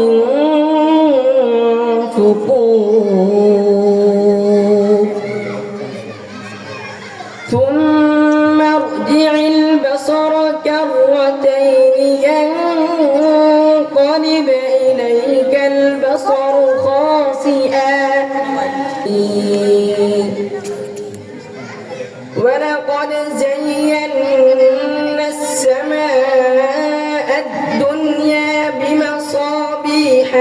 من فطور ثم ارجع البصر كرتين ينقلب إليك البصر خاسئا ولقد زينا السماء الدنيا بمصابيح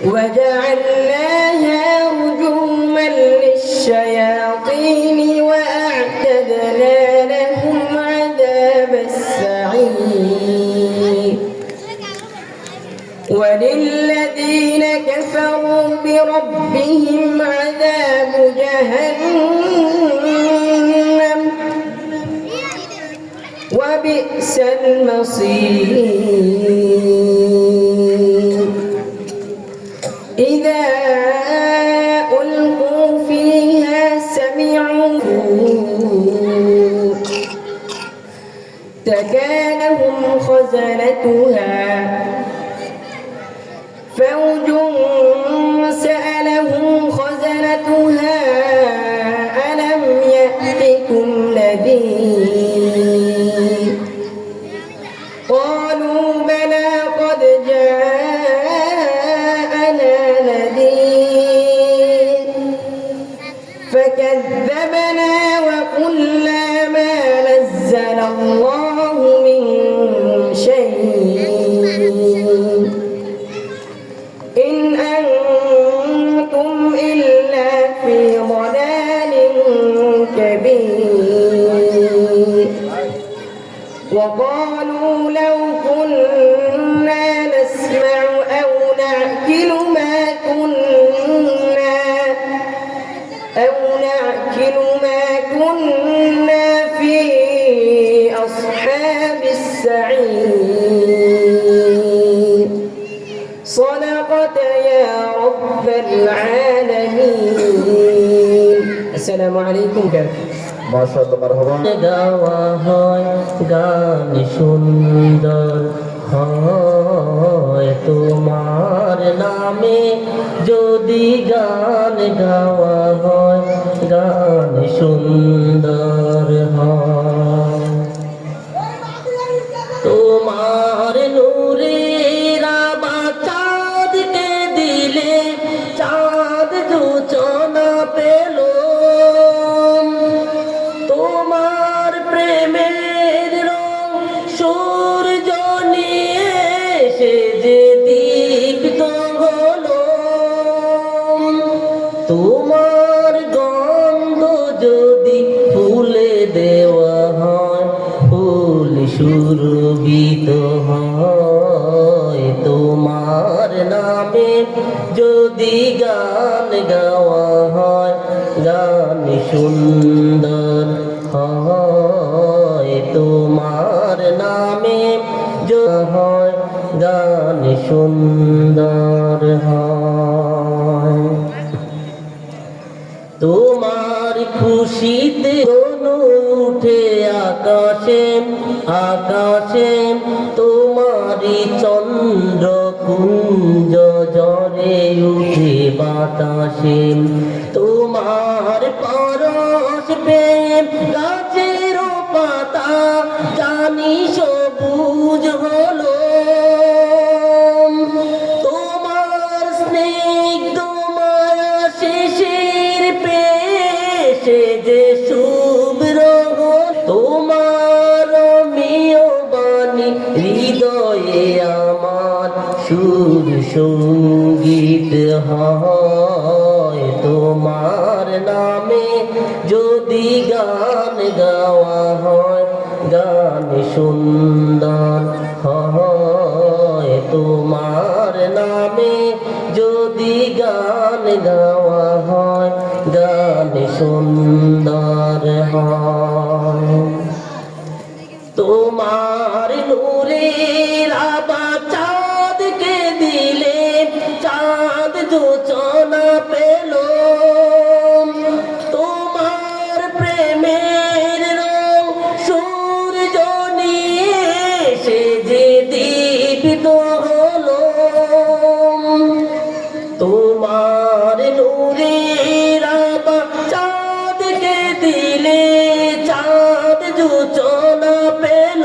وجعلناها رجوما للشياطين وأعتدنا لهم عذاب السعير وللذين كفروا بربهم عذاب جهنم وبئس المصير إذا ألقوا فيها سمعوا تكانهم خزنتها فوج سألهم خزنتها ألم يأتكم نذير قالوا بلى قد جاءنا نذير فكذبنا وقلنا ما نزل الله من شيء إن أنتم إلا في ضلال كبير وقالوا لو كنا نسمع أو نعقل ما كنا في أصحاب السعير صدقت يا رب العالمين السلام عليكم মাশাআল্লাহ মারহাবা গাওয়া হয় গান সুন্দর হয় তোমার নামে যদি গান গাওয়া হয় গান সুন্দর হয় তোমার নূরের আবার চাঁদকে দিলে চাঁদ যোচনা পেল তোমার প্রেমের রং সূর্য নিয়ে সে যে দীপ্ত হলো তোমার গন্ধ যদি ফুলে দেওয়া হয় ফুল সুরভিত হয় তোমার নামে যদি গান গাওয়া হয় গান সুন্দর হয় তোমার নামে হয় গান সুন্দর হয় তোমার খুশিতে উঠে আকাশে আকাশে তোমারি চন্দ্র কুঞ্জ জরে উঠে বাতাসে তোমার পরশ প্রেম গাছের পাতা জানি সবুজ হলো তোমার স্নিগ্ধ মায়া শেষের পেশে যে শুভ্র তোমার মিয় বাণী হৃদয়ে আমার সুর সঙ্গীত হয় তোমার নামে যদি গান গাওয়া হয় গান সুন্দর হয় তোমার নামে যদি গান গাওয়া হয় গান সুন্দর হয় তোমার নূরের আবার চাঁদকে দিলে চাঁদ যোচনা পেল তোমার প্রেমের রং সূর্য নিয়ে সূচনা পেল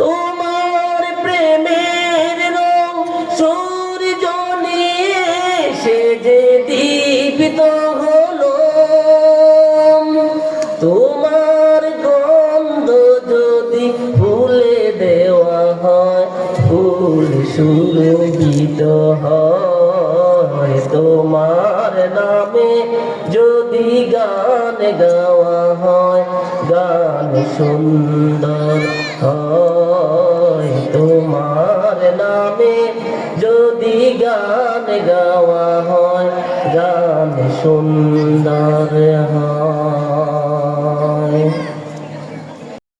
তোমার প্রেমের রং সূর্য নিয়ে সে যে দীপিত হলো তোমার গন্ধ যদি ফুলে দেওয়া হয় ফুল সুরভিত হয় তোমার নামে যদি গান গাওয়া হয় গান সুন্দর হয় তোমার নামে যদি গান গাওয়া হয় গান সুন্দর হয়